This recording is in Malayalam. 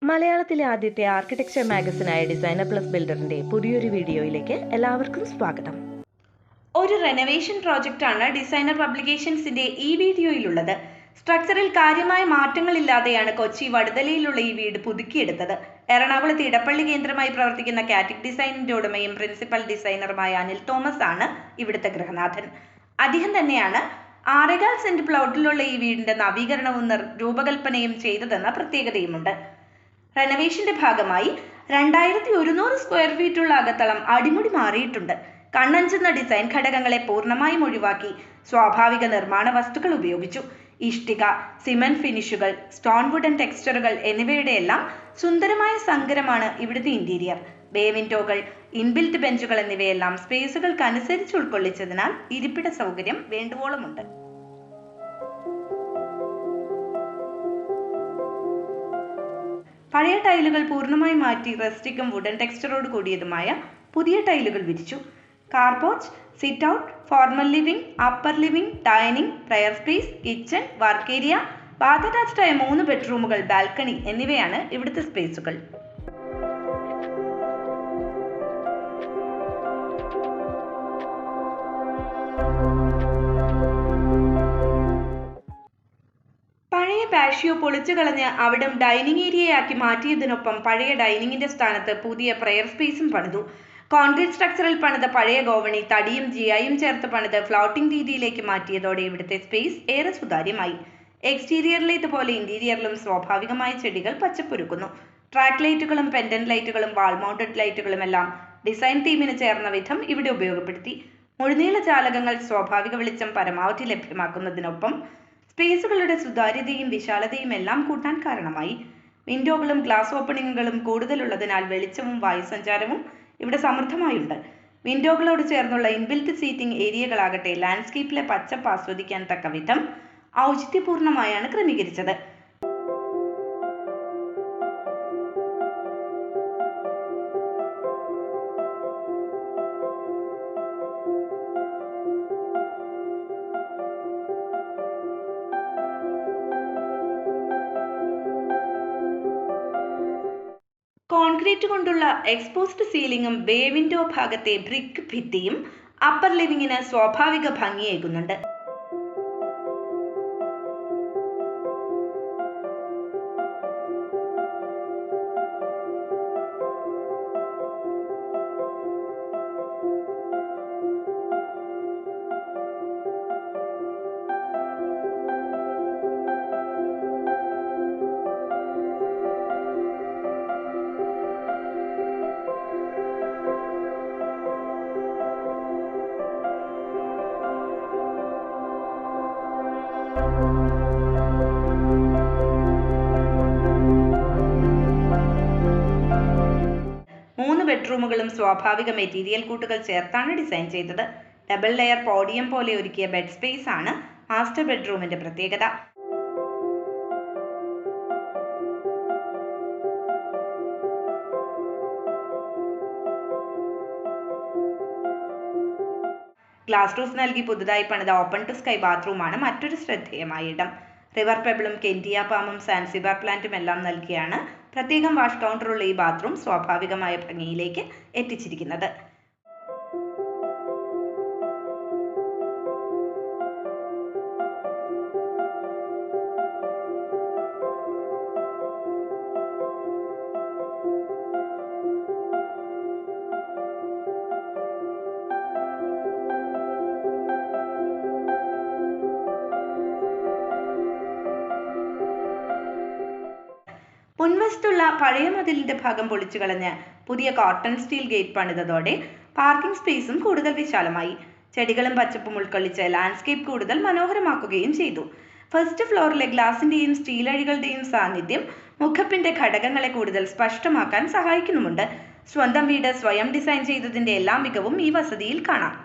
മലയാളത്തിലെ ആദ്യത്തെ ആർക്കിടെക്ചർ മാഗസിനായ ഡിസൈനർ പ്ലസ് ബിൽഡറിന്റെ പുതിയൊരു വീഡിയോയിലേക്ക് എല്ലാവർക്കും സ്വാഗതം. ഒരു റെനോവേഷൻ പ്രോജക്റ്റാണ് ഡിസൈനർ പബ്ലിക്കേഷൻസിന്റെ ഈ വീഡിയോയിലുള്ളത്. സ്ട്രക്ചറിൽ കാര്യമായ മാറ്റങ്ങളില്ലാതെയാണ് കൊച്ചി വടുതലയിലുള്ള ഈ വീട് പുതുക്കിയെടുത്തത്. എറണാകുളത്ത് ഇടപ്പള്ളി കേന്ദ്രമായി പ്രവർത്തിക്കുന്ന കാറ്റിക് ഡിസൈനിന്റെ ഉടമയും പ്രിൻസിപ്പൽ ഡിസൈനറുമായ അനിൽ തോമസ് ആണ് ഇവിടുത്തെ ഗൃഹനാഥൻ. അദ്ദേഹം തന്നെയാണ് 6.25 സെന്റ് പ്ലോട്ടിലുള്ള ഈ വീടിന്റെ നവീകരണവും രൂപകൽപ്പനയും ചെയ്തതെന്ന പ്രത്യേകതയുമുണ്ട്. റെനോവേഷന്റെ ഭാഗമായി 2100 സ്ക്വയർ ഫീറ്റുള്ള അകത്തളം അടിമുടി മാറിയിട്ടുണ്ട്. കണ്ണഞ്ചുന്ന ഡിസൈൻ ഘടകങ്ങളെ പൂർണ്ണമായും ഒഴിവാക്കി സ്വാഭാവിക നിർമ്മാണ വസ്തുക്കൾ ഉപയോഗിച്ചു. ഇഷ്ടിക, സിമന്റ് ഫിനിഷുകൾ, സ്റ്റോൺ വുഡൻ ടെക്സ്ചറുകൾ എന്നിവയുടെ എല്ലാം സുന്ദരമായ സങ്കരമാണ് ഇവിടുത്തെ ഇന്റീരിയർ. ബേ വിൻഡോകൾ, ഇൻബിൽറ്റ് ബെഞ്ചുകൾ എന്നിവയെല്ലാം സ്പേസുകൾക്കനുസരിച്ച് ഉൾക്കൊള്ളിച്ചതിനാൽ ഇരിപ്പിട സൗകര്യം വേണ്ടുവോളമുണ്ട്. പഴയ ടൈലുകൾ പൂർണ്ണമായി മാറ്റി റസ്റ്റിക്കും വുഡൻ ടെക്സ്ചറോട് കൂടിയതുമായ പുതിയ ടൈലുകൾ വിരിച്ചു. Car porch, sit out, formal living, upper living, dining, prayer space, kitchen, work area, bath attached ആയ 3 ബെഡ്റൂമുകൾ, ബാൽക്കണി എന്നിവയാണ് ഇവിടുത്തെ സ്പേസുകൾ. പഴയ പാഷ്യോ പൊളിച്ചു കളഞ്ഞ് അവിടം ഡൈനിങ് ഏരിയയാക്കി മാറ്റിയതിനൊപ്പം പഴയ ഡൈനിങ്ങിന്റെ സ്ഥാനത്ത് പുതിയ പ്രയർ സ്പേസും പണിതു. കോൺക്രീറ്റ് സ്ട്രക്ചറിൽ പണിത പഴയ ഗോവണി തടിയും ജിയായും ചേർത്ത് പണിത് ഫ്ലോട്ടിംഗ് രീതിയിലേക്ക് മാറ്റിയതോടെ ഇവിടുത്തെ സ്പേസ് ഏറെ സുതാര്യമായി. എക്സ്റ്റീരിയറിലേതുപോലെ ഇന്റീരിയറിലും സ്വാഭാവികമായ ചെടികൾ പച്ചപ്പൊരുക്കുന്നു. ട്രാക്ക് ലൈറ്റുകളും പെൻഡന്റ് ലൈറ്റുകളും വാൾ മൗണ്ടഡ് ലൈറ്റുകളും എല്ലാം ഡിസൈൻ തീമിന് ചേർന്ന വിധം ഇവിടെ ഉപയോഗപ്പെടുത്തി. മുഴുനീള ജാലകങ്ങൾ സ്വാഭാവിക വെളിച്ചം പരമാവധി ലഭ്യമാക്കുന്നതിനൊപ്പം സ്പേസുകളുടെ സുതാര്യതയും വിശാലതയും എല്ലാം കൂട്ടാൻ കാരണമായി. വിൻഡോകളും ഗ്ലാസ് ഓപ്പണിങ്ങുകളും കൂടുതലുള്ളതിനാൽ വെളിച്ചവും വായുസഞ്ചാരവും ഇവിടെ സമൃദ്ധമായുണ്ട്. വിൻഡോകളോട് ചേർന്നുള്ള ഇൻബിൽറ്റ് സീറ്റിംഗ് ഏരിയകളാകട്ടെ ലാൻഡ്സ്കേപ്പിലെ പച്ചപ്പ് ആസ്വദിക്കാൻ തക്ക വിധം ഔചിത്യപൂർണമായാണ് ക്രമീകരിച്ചത്. കോൺക്രീറ്റ് കൊണ്ടുള്ള എക്സ്പോസ്ഡ് സീലിംഗും ബേ വിൻഡോ ഭാഗത്തെ ബ്രിക്ക് ഭിത്തിയും അപ്പർ ലിവിംഗിന് സ്വാഭാവിക ഭംഗിയേകുന്നുണ്ട്. ബെഡ്റൂമുകളും സ്വാഭാവിക മെറ്റീരിയൽ കൂട്ടുകൾ ചേർത്താണ് ഡിസൈൻ ചെയ്തത്. ഡബിൾ ലെയർ പോഡിയം പോലെ ഒരുക്കിയ ബെഡ് സ്പേസ് ആണ് മാസ്റ്റർ ബെഡ്റൂമിന്റെ പ്രത്യേകത. ഗ്ലാസ് റൂഫ് നൽകി പുതുതായി പണിത ഓപ്പൺ ടു സ്കൈ ബാത്റൂമാണ് മറ്റൊരു ശ്രദ്ധേയമായ ഇടം. റിവർ പെബിളും കെന്റിയ പാമും സാൻസിബാർ പ്ലാന്റും എല്ലാം നൽകിയാണ് പ്രത്യേകം വാഷ് കൗണ്ടറുള്ള ഈ ബാത്റൂം സ്വാഭാവികമായ ഭംഗിയിലേക്ക് എത്തിച്ചിരിക്കുന്നത്. മുൻവശത്തുള്ള പഴയ മതിലിന്റെ ഭാഗം പൊളിച്ചു കളഞ്ഞ് പുതിയ കോട്ടൺ സ്റ്റീൽ ഗേറ്റ് പണിതതോടെ പാർക്കിംഗ് സ്പേസും കൂടുതൽ വിശാലമായി. ചെടികളും പച്ചപ്പും ഉൾക്കൊള്ളിച്ച് ലാൻഡ്സ്കേപ്പ് കൂടുതൽ മനോഹരമാക്കുകയും ചെയ്തു. ഫസ്റ്റ് ഫ്ലോറിലെ ഗ്ലാസിന്റെയും സ്റ്റീൽ അഴികളുടെയും സാന്നിധ്യം മുഖപ്പിന്റെ ഘടകങ്ങളെ കൂടുതൽ സ്പഷ്ടമാക്കാൻ സഹായിക്കുന്നുമുണ്ട്. സ്വന്തം വീട് സ്വയം ഡിസൈൻ ചെയ്തതിന്റെ എല്ലാ മികവും ഈ വസതിയിൽ കാണാം.